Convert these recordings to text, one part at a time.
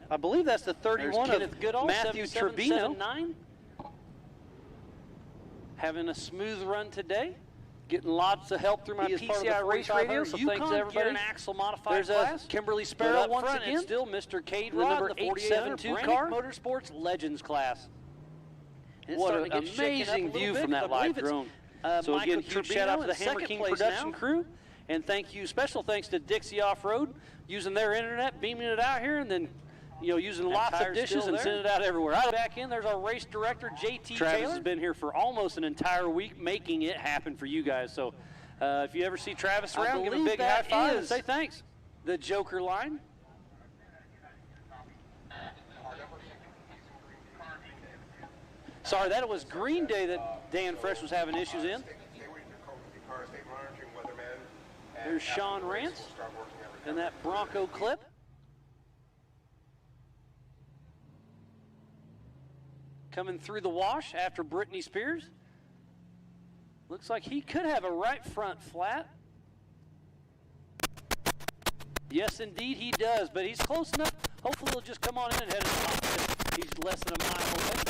I believe that's the 31 of Goodall, Matthew Trevino. 7-7-9. Having a smooth run today. Getting lots of help through my PCI race radio, so thanks to everybody. An axle modified There's class. a Kimberly Sparrow once front, again. It's still Mr. Cade The Rod, number the 872 car. Motorsports Legends class. What an amazing view from that live drone. So again, huge shout out to the Hammer King production crew. And thank you, special thanks to Dixie Off-Road, using their internet, beaming it out here, and then using lots of dishes and sending it out everywhere. Back in, there's our race director, JT Travis Taylor. has been here for almost an entire week making it happen for you guys. So if you ever see Travis around, give him a big high five and say thanks. The Joker line. Sorry, that was Green Day that Dan Fresh was having issues in. There's Sean Rance in that Bronco clip. Coming through the wash after Brittany Spears. Looks like he could have a right front flat. Yes, indeed he does, but he's close enough. Hopefully he'll just come on in and head it. He's less than a mile away.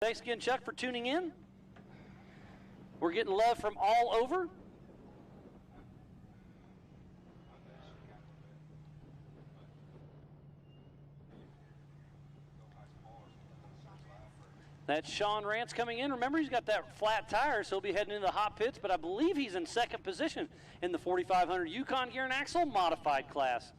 Thanks again, Chuck, for tuning in. We're getting love from all over. That's Sean Rance coming in. Remember, he's got that flat tire, so he'll be heading into the hot pits, but I believe he's in second position in the 4500 Yukon Gear and Axle modified class.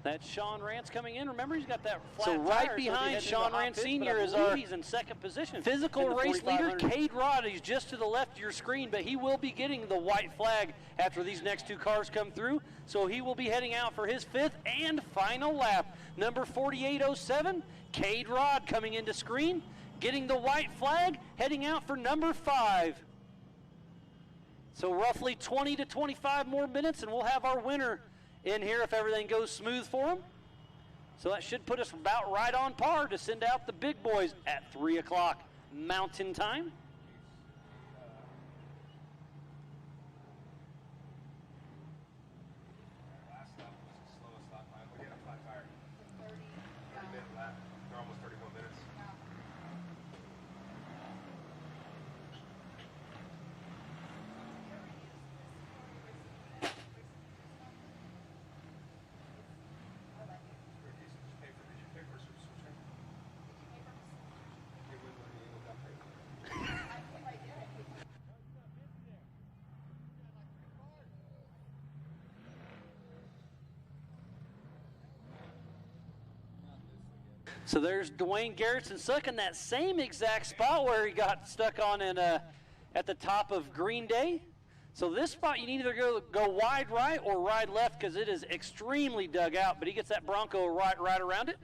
That's Sean Rance coming in. Remember, he's got that flat tire. So right behind Sean Rance Sr. is our he's in second position. Physical race leader, Cade Rod. He's just to the left of your screen, but he will be getting the white flag after these next two cars come through. So he will be heading out for his fifth and final lap. Number 4807, Cade Rod coming into screen, getting the white flag, heading out for number 5. So roughly 20 to 25 more minutes, and we'll have our winner in here if everything goes smooth for him. So that should put us about right on par to send out the big boys at 3 o'clock Mountain Time. Last lap was the slowest lap time. We had a flat tire. 30 minute lap. They're almost 31 minutes. So there's Dwayne Garrison stuck in that same exact spot where he got stuck on at the top of Green Day. So this spot you need to either go wide right or wide left because it is extremely dug out, but he gets that Bronco right around it.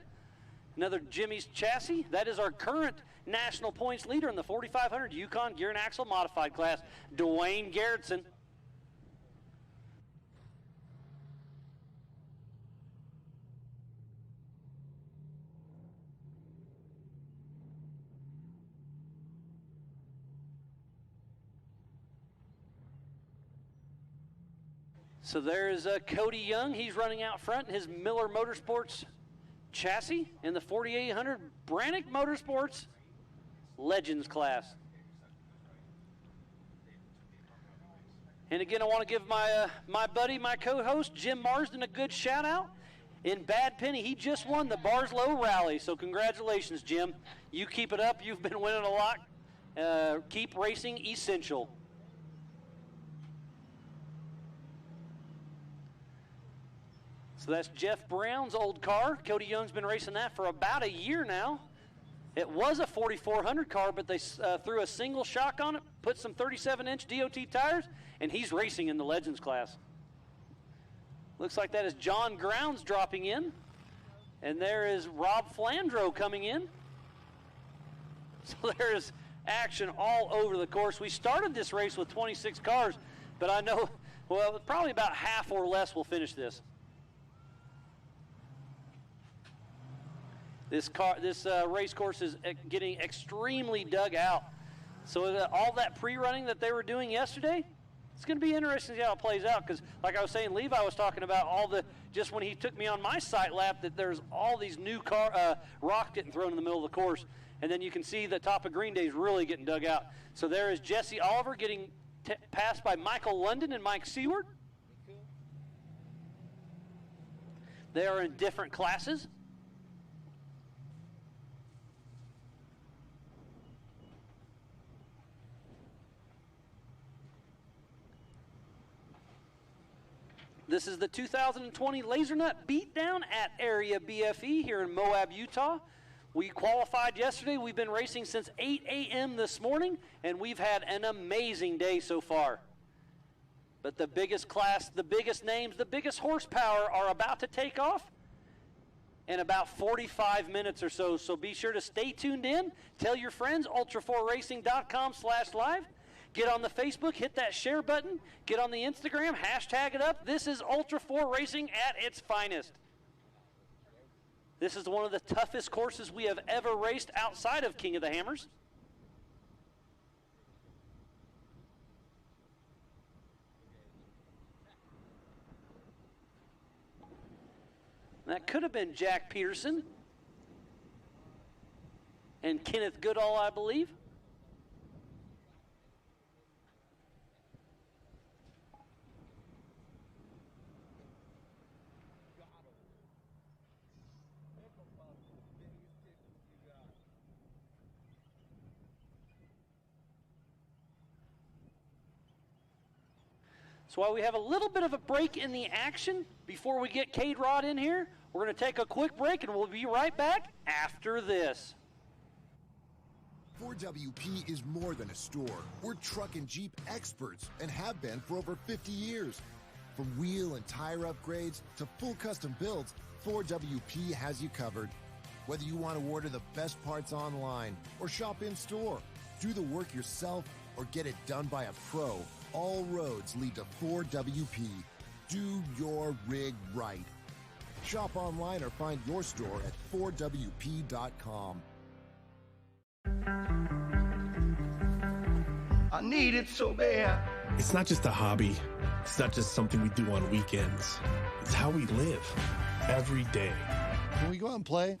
Another Jimmy's chassis. That is our current national points leader in the 4,500 Yukon Gear and Axle Modified class, Dwayne Garrison. So there's Cody Young. He's running out front in his Miller Motorsports chassis in the 4,800 Brannick Motorsports Legends class. And again, I want to give my buddy, my co-host, Jim Marsden, a good shout out. In Bad Penny, he just won the Barslow Rally, so congratulations, Jim. You keep it up. You've been winning a lot. Keep racing essential. So that's Jeff Brown's old car. Cody Young's been racing that for about a year now. It was a 4,400 car, but they threw a single shock on it, put some 37-inch DOT tires, and he's racing in the Legends class. Looks like that is John Grounds dropping in. And there is Rob Flandro coming in. So there's action all over the course. We started this race with 26 cars, but I know, well, probably about half or less will finish this. This race course is getting extremely dug out. So all that pre-running that they were doing yesterday, it's going to be interesting to see how it plays out because, like I was saying, Levi was talking about just when he took me on my sight lap, that there's all these new rock getting thrown in the middle of the course. And then you can see the top of Green Day is really getting dug out. So there is Jesse Oliver getting passed by Michael London and Mike Seward. They are in different classes. This is the 2020 Lasernut Beatdown at Area BFE here in Moab, Utah. We qualified yesterday. We've been racing since 8 a.m. this morning, and we've had an amazing day so far. But the biggest class, the biggest names, the biggest horsepower are about to take off in about 45 minutes or so. So be sure to stay tuned in. Tell your friends, ultra4racing.com/live. Get on the Facebook, hit that share button. Get on the Instagram, hashtag it up. This is Ultra4 Racing at its finest. This is one of the toughest courses we have ever raced outside of King of the Hammers. That could have been Jack Peterson and Kenneth Goodall, I believe. So while we have a little bit of a break in the action before we get Cade Rod in here, we're going to take a quick break and we'll be right back after this. 4WP is more than a store. We're truck and Jeep experts and have been for over 50 years. From wheel and tire upgrades to full custom builds, 4WP has you covered. Whether you want to order the best parts online or shop in store, do the work yourself or get it done by a pro, all roads lead to 4WP. Do your rig right. Shop online or find your store at 4WP.com. I need it so bad. It's not just a hobby. It's not just something we do on weekends. It's how we live every day. Can we go out and play?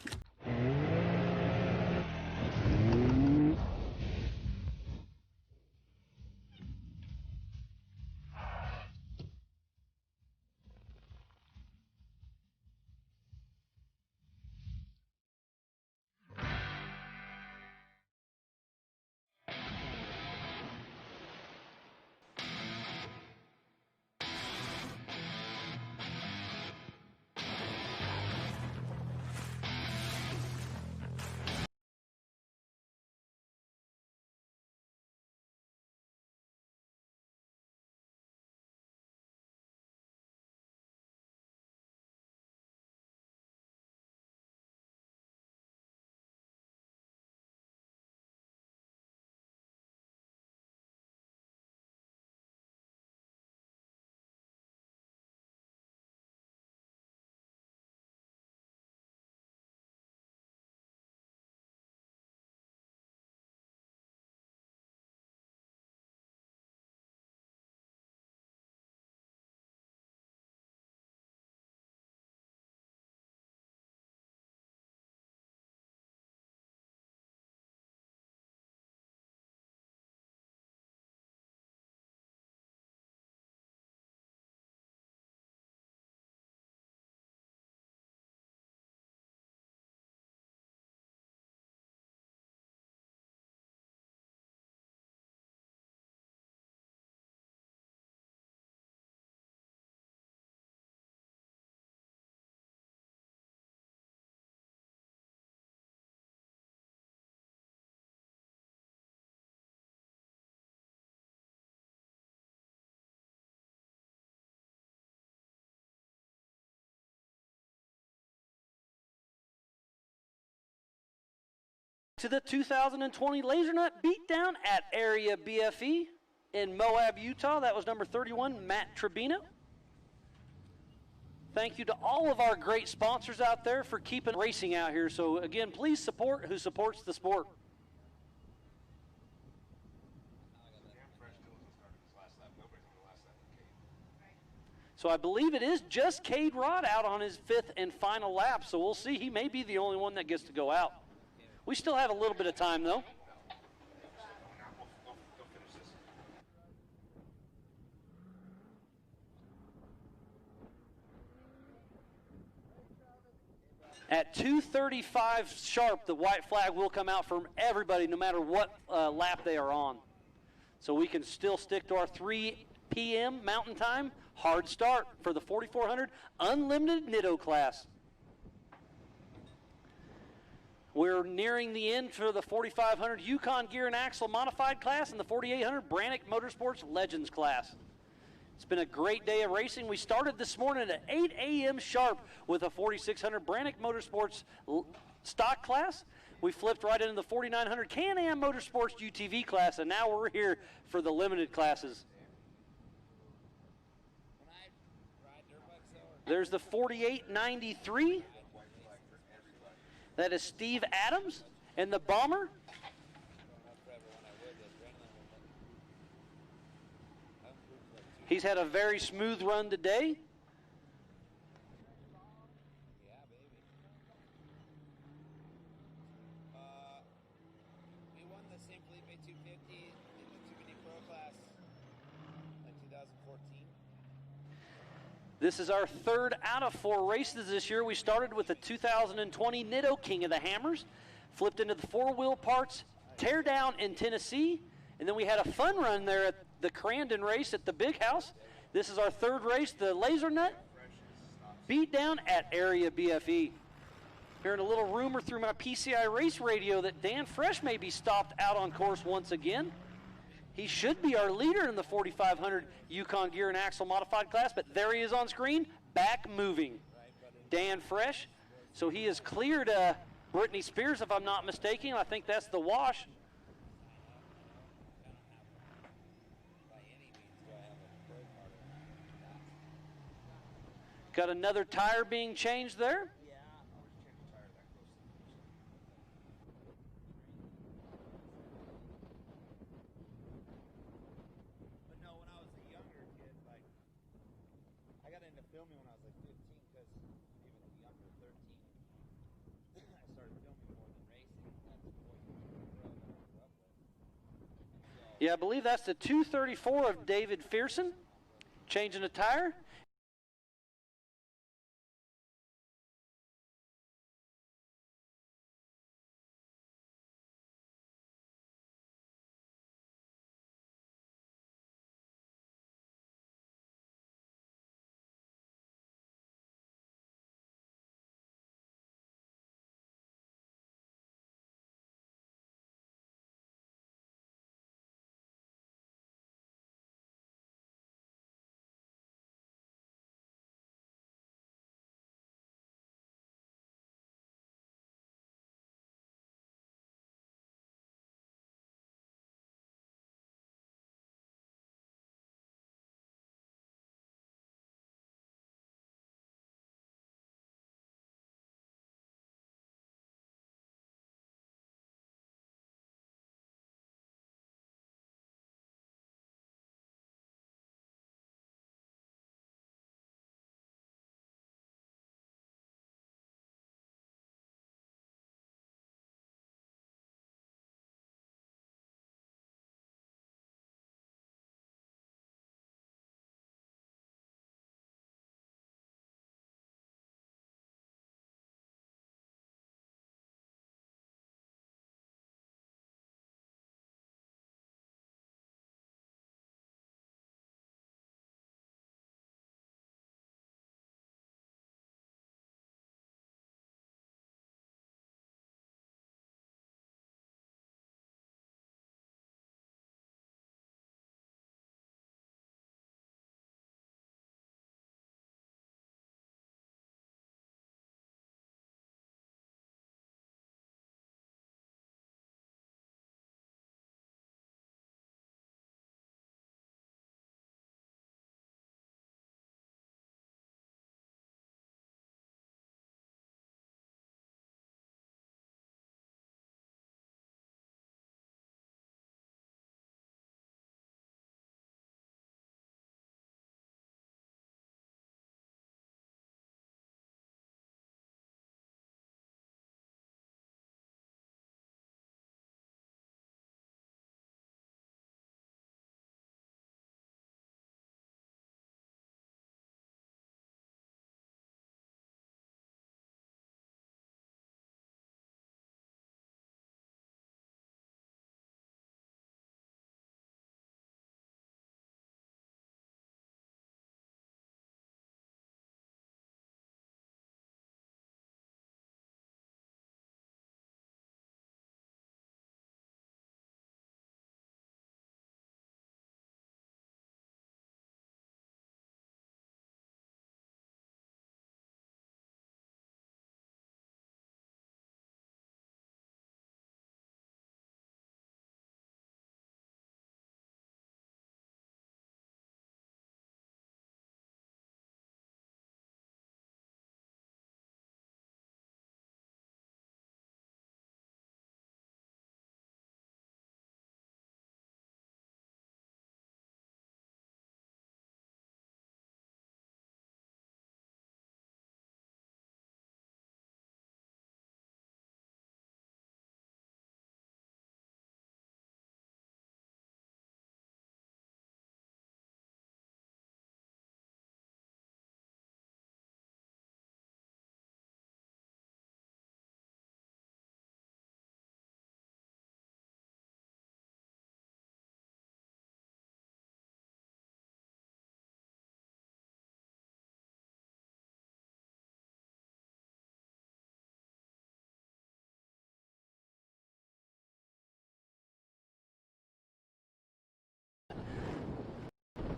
to the 2020 Lasernut Beatdown at Area BFE in Moab, Utah. That was number 31, Matt Tribino. Thank you to all of our great sponsors out there for keeping racing out here. So again, please support who supports the sport. So I believe it is just Cade Rod out on his 5th and final lap. So we'll see. He may be the only one that gets to go out. We still have a little bit of time, though. At 2:35 sharp, the white flag will come out from everybody, no matter what lap they are on. So we can still stick to our 3 p.m. Mountain Time hard start for the 4400 Unlimited Nitto class. We're nearing the end for the 4500 Yukon Gear and Axle Modified class and the 4800 Brannick Motorsports Legends class. It's been a great day of racing. We started this morning at 8 a.m. sharp with a 4600 Brannick Motorsports stock class. We flipped right into the 4900 Can-Am Motorsports UTV class, and now we're here for the limited classes. There's the 4893. That is Steve Adams and the Bomber. He's had a very smooth run today. Yeah, baby. We won the St. Felipe 250 in the 250 Pro class in 2014. This is our 3rd out of 4 races this year. We started with the 2020 Nitto King of the Hammers, flipped into the 4-wheel parts teardown in Tennessee, and then we had a fun run there at the Crandon race at the Big House. This is our 3rd race, the Lasernut Beatdown at Area BFE. Hearing a little rumor through my PCI race radio that Dan Fresh may be stopped out on course once again. He should be our leader in the 4500 Yukon Gear and Axle Modified class, but there he is on screen, back moving. Dan Fresh. So he has cleared Britney Spears, if I'm not mistaken. I think that's the wash. Got another tire being changed there. Filming when I was like 15, because even younger, 13, I started filming more than racing. That's what you grow that I grew up with. Yeah, I believe that's the 234 of David Fearson, changing a tire.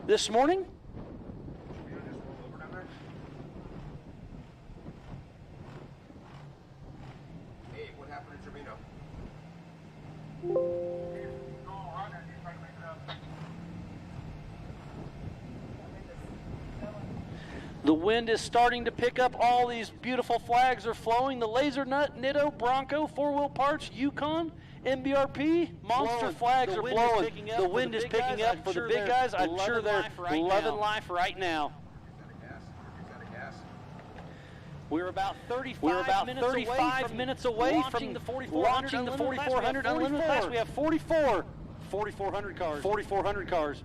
this morning. Hey, what happened to Trevino? The wind is starting to pick up. All these beautiful flags are flowing. The Lasernut, Nitto, Bronco, 4-wheel parts, Yukon, MBRP, monster flags are blowing. The wind is picking up for the big guys. I'm sure they're loving life right now. We're about 35 minutes away from launching the 4400 Unlimited class. We have 4,400 cars. 4,400 cars.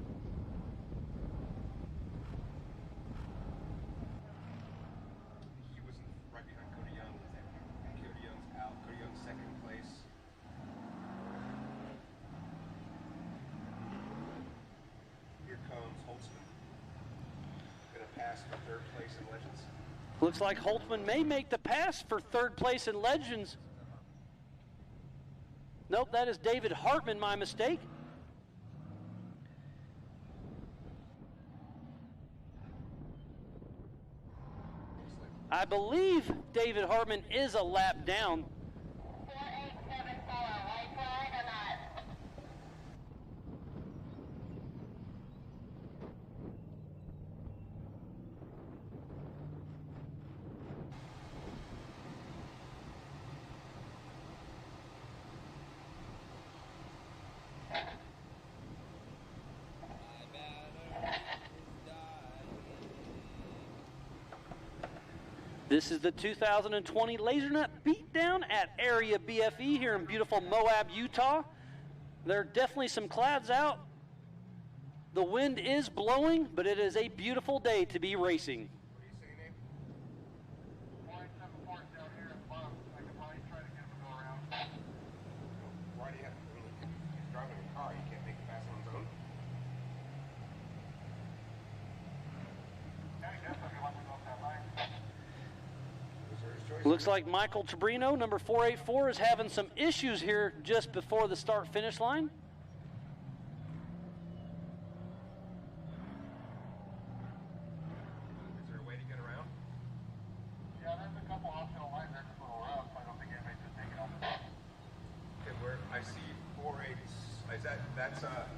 He was right behind Cody Young. Cody Young's out. Cody Young's second place. Here comes Holtzman. Gonna pass for third place in Legends. Looks like Holtzman may make the pass for third place in Legends. Nope, that is David Hartman, my mistake. I believe David Hartman is a lap down. 487 follow, right side or not? This is the 2020 Lasernut Beatdown at Area BFE here in beautiful Moab, Utah. There are definitely some clouds out. The wind is blowing, but it is a beautiful day to be racing. What do you say, Nate? 474 down here at bottom. I can probably try to get him to go around. Why do you have to, he's driving a car, he can't make it fast on his own? Yeah, I guess if you want to go up that line. Looks like Michael Tribino, number 484, is having some issues here just before the start-finish line. Is there a way to get around? Yeah, there's a couple optional lines there just a little rough. I don't think anybody's just taking off. Okay, where I see 480, is that's right?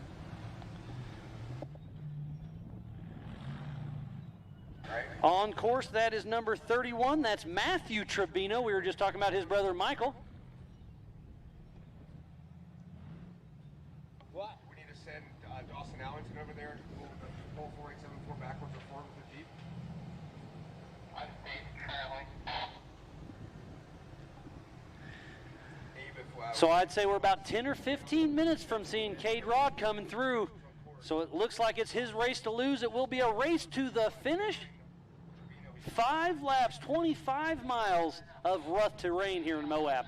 On course, that is number 31. That's Matthew Tribino. We were just talking about his brother, Michael. What? We need to send Dawson Allington over there to pull 4874 backwards or forward with the Jeep. I'm safe currently. So I'd say we're about 10 or 15 minutes from seeing Cade Rod coming through. So it looks like it's his race to lose. It will be a race to the finish. 5 laps, 25 miles of rough terrain here in Moab.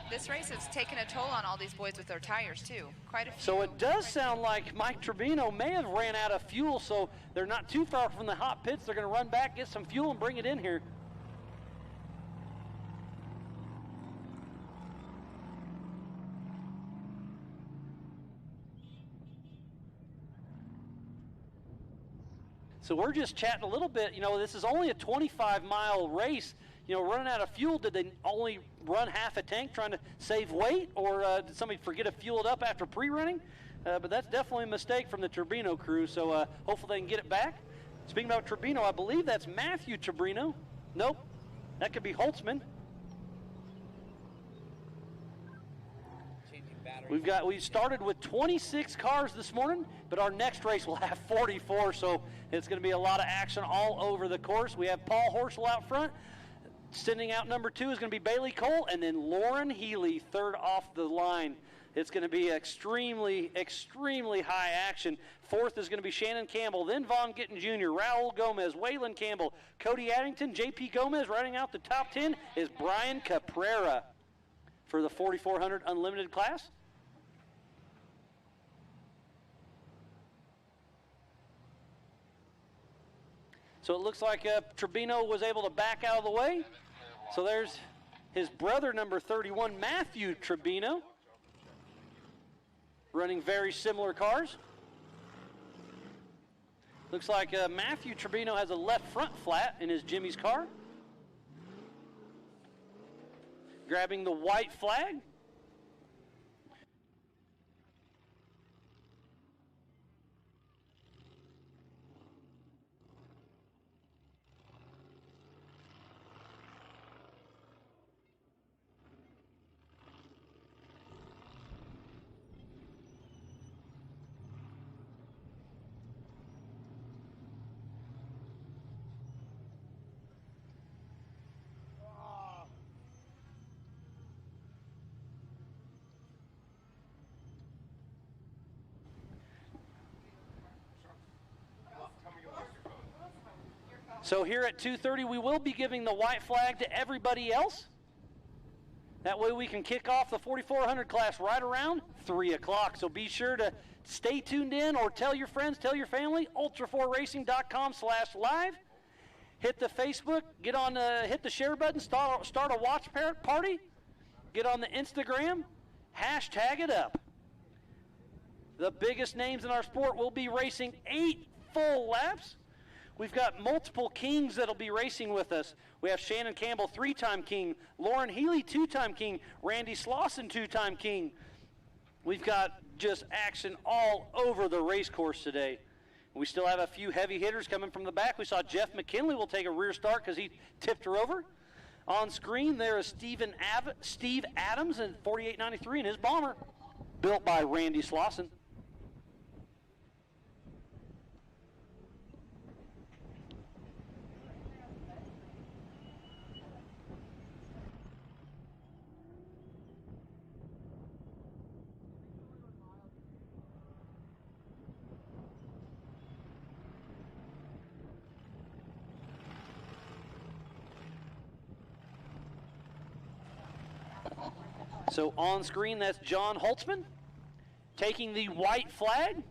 This race has taken a toll on all these boys with their tires too. Quite a few. So it does sound like Mike Tribino may have ran out of fuel, so they're not too far from the hot pits. They're going to run back, get some fuel, and bring it in here. So we're just chatting a little bit. You know, this is only a 25-mile race. You know, running out of fuel, did they only run half a tank trying to save weight, or did somebody forget to fuel it up after pre-running? But that's definitely a mistake from the Tribino crew, so hopefully they can get it back. Speaking about Tribino, I believe that's Matthew Tribino. Nope, that could be Holtzman. We started with 26 cars this morning, but our next race will have 44, so it's going to be a lot of action all over the course. We have Paul Horschel out front. Sending out number 2 is going to be Bailey Cole, and then Lauren Healy, third off the line. It's going to be extremely, extremely high action. Fourth is going to be Shannon Campbell, then Vaughn Gittin Jr., Raul Gomez, Waylon Campbell, Cody Addington, J.P. Gomez. Riding out the top 10 is Brian Caprera for the 4400 Unlimited class. So it looks like Tribino was able to back out of the way. So there's his brother, number 31, Matthew Tribino, running very similar cars. Looks like Matthew Tribino has a left front flat in his Jimmy's car. Grabbing the white flag. So here at 2:30, we will be giving the white flag to everybody else. That way we can kick off the 4,400 class right around 3 o'clock. So be sure to stay tuned in or tell your friends, tell your family, ultra4racing.com/live. Hit the Facebook, get on, hit the share button, start a watch party, get on the Instagram, hashtag it up. The biggest names in our sport will be racing 8 full laps. We've got multiple kings that'll be racing with us. We have Shannon Campbell, 3-time king, Lauren Healy, 2-time king, Randy Slauson, 2-time king. We've got just action all over the race course today. We still have a few heavy hitters coming from the back. We saw Jeff McKinley will take a rear start because he tipped her over. On screen there is Steve Adams in 4893 in his bomber, built by Randy Slauson. So on screen, that's John Holtzman taking the white flag.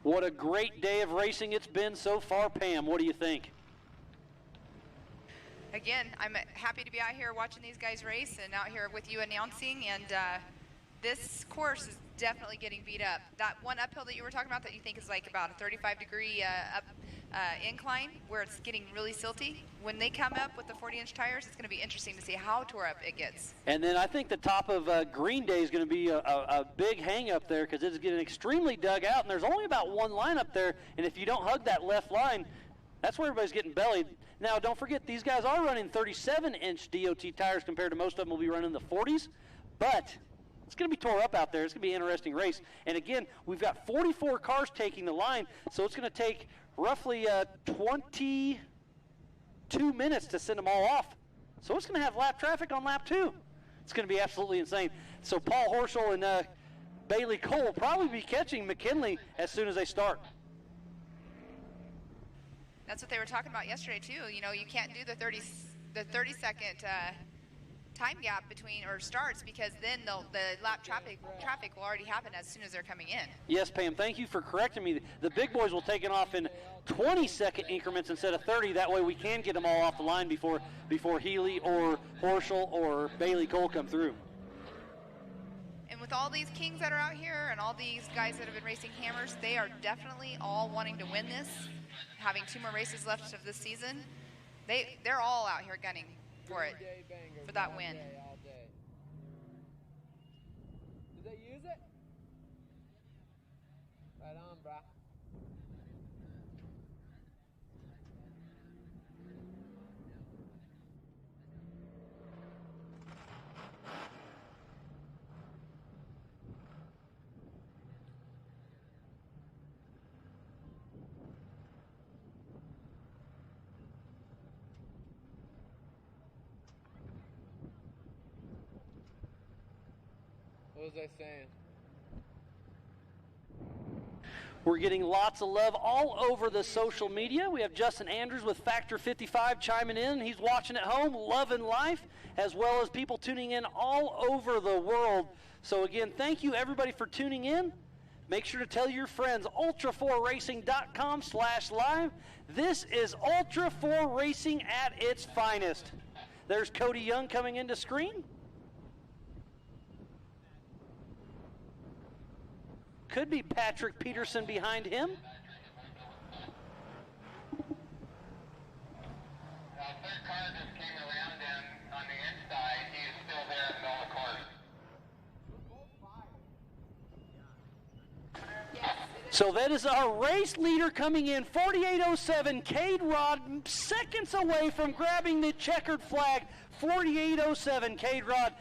What a great day of racing it's been so far, Pam. What do you think? Again, I'm happy to be out here watching these guys race and out here with you announcing, and this course is definitely getting beat up. That one uphill that you were talking about that you think is like about a 35-degree incline where it's getting really silty, when they come up with the 40-inch tires, it's going to be interesting to see how tore up it gets. And then I think the top of Green Day is going to be a big hang up there because it's getting extremely dug out, and there's only about one line up there, and if you don't hug that left line, that's where everybody's getting bellied. Now, don't forget, these guys are running 37-inch DOT tires compared to most of them will be running the 40s, but it's going to be tore up out there. It's going to be an interesting race. And again, we've got 44 cars taking the line, so it's going to take roughly 22 minutes to send them all off. So it's going to have lap traffic on lap 2. It's going to be absolutely insane. So Paul Horschel and Bailey Cole will probably be catching McKinley as soon as they start. That's what they were talking about yesterday too. You know, you can't do the 30-second time gap between or starts because then the lap traffic will already happen as soon as they're coming in. Yes, Pam, thank you for correcting me. The big boys will take it off in 20-second increments instead of 30. That way we can get them all off the line before Healy or Horschel or Bailey Cole come through. And with all these kings that are out here and all these guys that have been racing hammers, they are definitely all wanting to win this. Having 2 more races left of this season, they're all out here gunning for it, for that win. Did they use it? Right on, brah. What was I saying? We're getting lots of love all over the social media. We have Justin Andrews with Factor 55 chiming in. He's watching at home, loving life, as well as people tuning in all over the world. So again, thank you everybody for tuning in. Make sure to tell your friends, ultra4racing.com/live. This is Ultra4 Racing at its finest. There's Cody Young coming into screen. Could be Patrick Peterson behind him. Third car just came around him on the inside. He is still there in the middle of the course. So that is our race leader coming in, 48.07. Cade Rod, seconds away from grabbing the checkered flag. 48.07. Cade Rod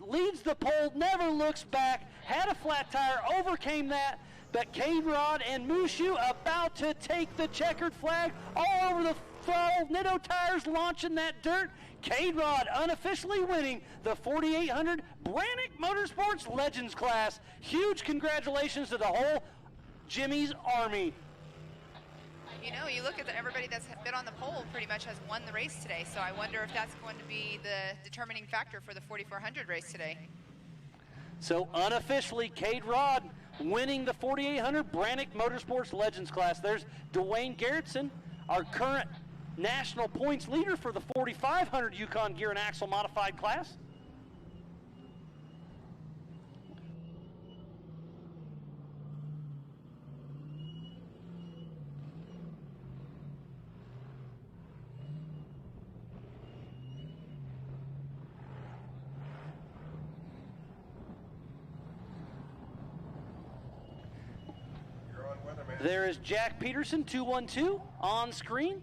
leads the pole, never looks back, had a flat tire, overcame that. But Cade Rod and Mushu about to take the checkered flag all over the throttle. Nitto tires launching that dirt. Cade Rod unofficially winning the 4800 Brannick Motorsports Legends class. Huge congratulations to the whole Jimmy's Army. You know, you look at everybody that's been on the pole pretty much has won the race today, so I wonder if that's going to be the determining factor for the 4400 race today. So unofficially, Cade Rod winning the 4800 Brannick Motorsports Legends class. There's Dwayne Garrettson, our current national points leader for the 4500 Yukon Gear and Axle modified class. There is Jack Peterson, 212, on screen.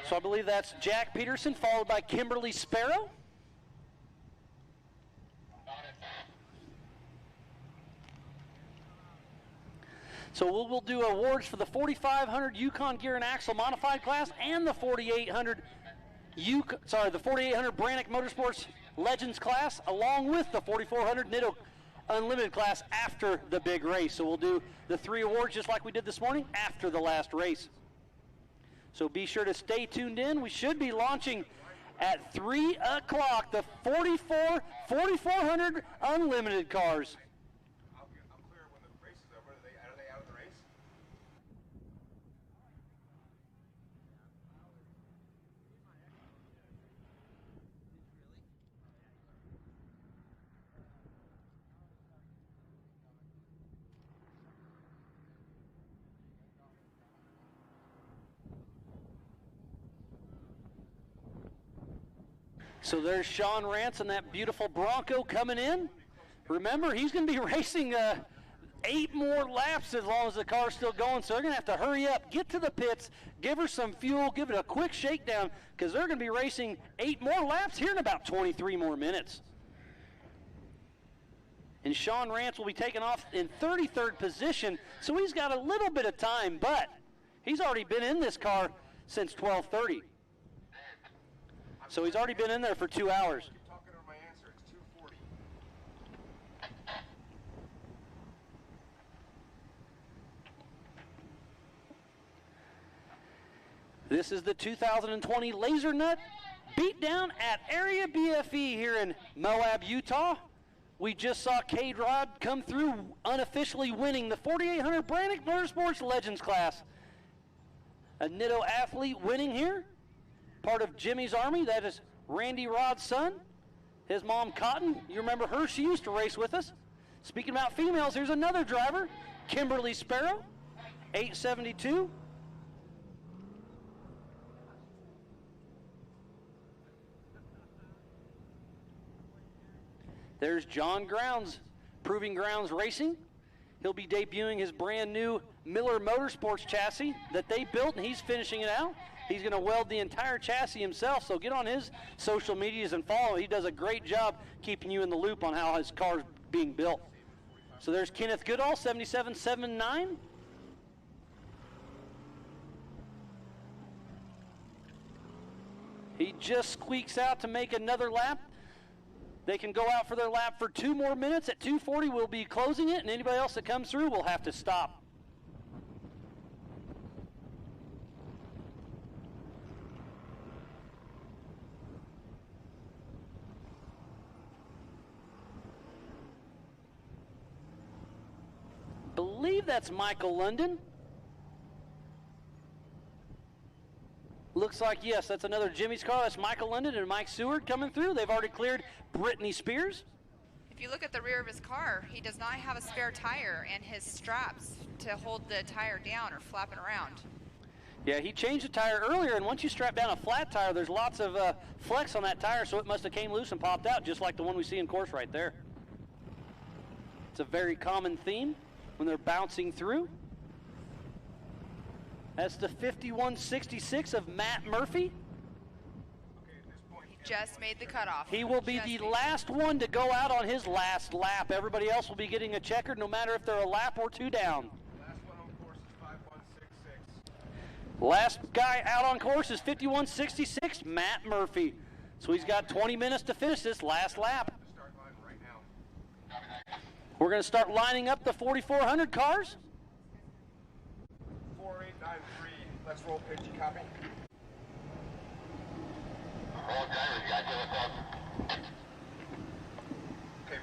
So I believe that's Jack Peterson, followed by Kimberly Sparrow. So we'll do awards for the 4500 Yukon Gear and Axle modified class and the 4800 the 4800 Brannick Motorsports Legends class, along with the 4400 Nitto Unlimited class after the big race. So we'll do the 3 awards just like we did this morning after the last race. So be sure to stay tuned in. We should be launching at 3 o'clock, the 4400 Unlimited cars. I'm clear when the race is over. Are they out of the race? So there's Sean Rance and that beautiful Bronco coming in. Remember, he's going to be racing 8 more laps as long as the car's still going, so they're going to have to hurry up, get to the pits, give her some fuel, give it a quick shakedown, because they're going to be racing 8 more laps here in about 23 more minutes. And Sean Rance will be taking off in 33rd position, so he's got a little bit of time, but he's already been in this car since 12:30. So he's already been in there for 2 hours. Keep talking over my answer. It's 240. This is the 2020 Lasernut Beatdown at Area BFE here in Moab, Utah. We just saw Cade Rod come through unofficially winning the 4800 Brannick Motorsports Legends class. A Nitto athlete winning here. Part of Jimmy's Army, that is Randy Rod's son. His mom, Cotton, you remember her, she used to race with us. Speaking about females, here's another driver, Kimberly Sparrow, 872. There's John Grounds, Proving Grounds Racing. He'll be debuting his brand new Miller Motorsports chassis that they built, and he's finishing it out. He's going to weld the entire chassis himself, so get on his social medias and follow. He does a great job keeping you in the loop on how his car's being built. So there's Kenneth Goodall, 7779. He just squeaks out to make another lap. They can go out for their lap for 2 more minutes. At 2:40, we'll be closing it, and anybody else that comes through will have to stop. believe that's Michael London. Looks like, yes, that's another Jimmy's car. That's Michael London and Mike Seward coming through. They've already cleared Brittany Spears. If you look at the rear of his car, he does not have a spare tire, and his straps to hold the tire down are flapping around. Yeah, he changed the tire earlier, and once you strap down a flat tire, there's lots of flex on that tire, so it must have came loose and popped out, just like the one we see in course right there. It's a very common theme when they're bouncing through. That's the 5166 of Matt Murphy. He just made the cutoff. He will be the last one to go out on his last lap. Everybody else will be getting a checkered, no matter if they're a lap or two down. Last one on course is 5166. Last guy out on course is 5166, Matt Murphy. So he's got 20 minutes to finish this last lap. Start line right now. We're going to start lining up the 4,400 cars. 4893. Let's roll pitch. You copy? Okay.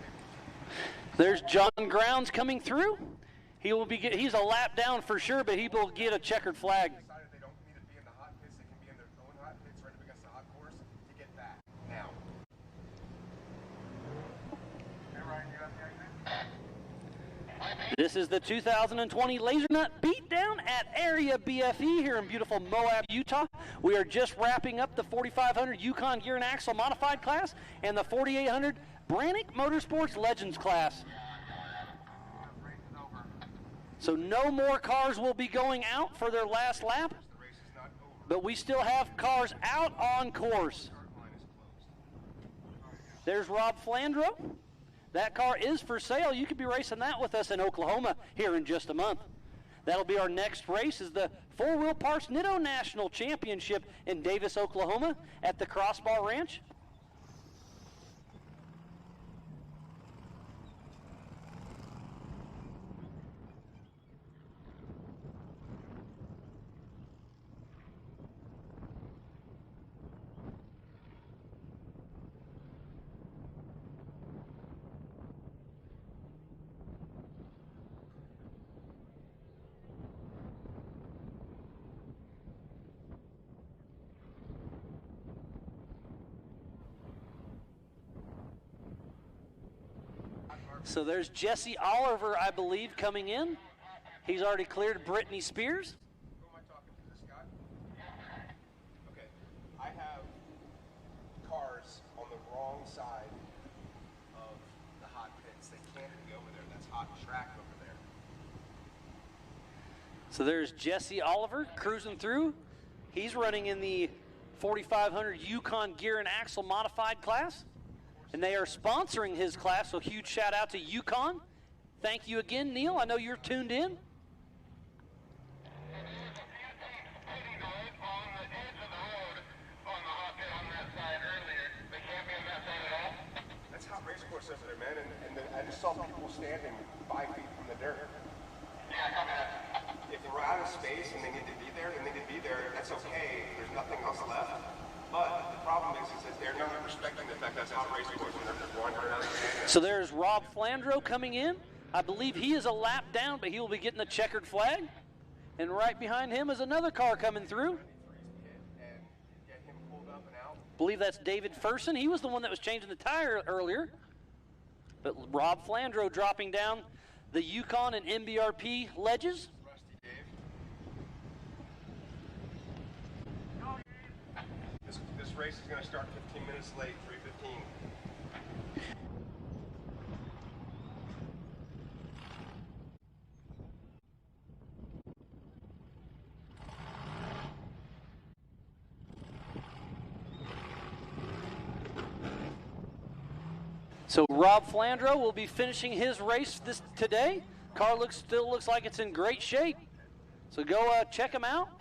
There's John Grounds coming through. He will be he's a lap down for sure, but he will get a checkered flag. Decided they don't need to be in the hot pits. They can be in their own hot pits right up against the hot course to get back now. Hey, Ryan, you got the exit? This is the 2020 Lasernut Beatdown at Area BFE here in beautiful Moab, Utah. We are just wrapping up the 4,500 Yukon Gear and Axle Modified class and the 4,800 Brannick Motorsports Legends class. So no more cars will be going out for their last lap, but we still have cars out on course. There's Rob Flandro. That car is for sale. You could be racing that with us in Oklahoma here in just a month. That'll be our next race, is the Four Wheel Parts Nitto National Championship in Davis, Oklahoma at the Crossbar Ranch. So there's Jesse Oliver, I believe, coming in. He's already cleared Brittany Spears. Who am I talking to, this guy? Okay, I have cars on the wrong side of the hot pits. They can't be over there. That's hot track over there. So there's Jesse Oliver cruising through. He's running in the 4,500 Yukon Gear and Axle Modified class. And they are sponsoring his class, so huge shout out to Yukon. Thank you again, Neil. I know you're tuned in. That's hot race course over there, man. And I just saw people standing 5 feet from the dirt. If we're out of space and they need to be there, then they need to be there. That's okay. There's nothing else left. But the problem is that they're not respecting the fact that's hot race course when they're wandering out. So there's Rob Flandro coming in. I believe he is a lap down, but he will be getting the checkered flag. And right behind him is another car coming through. I believe that's David Ferson. He was the one that was changing the tire earlier. But Rob Flandro dropping down the Yukon and MBRP ledges. This race is going to start 15 minutes late, 3:15. So Rob Flandro will be finishing his race today. Car still looks like it's in great shape. So go check him out.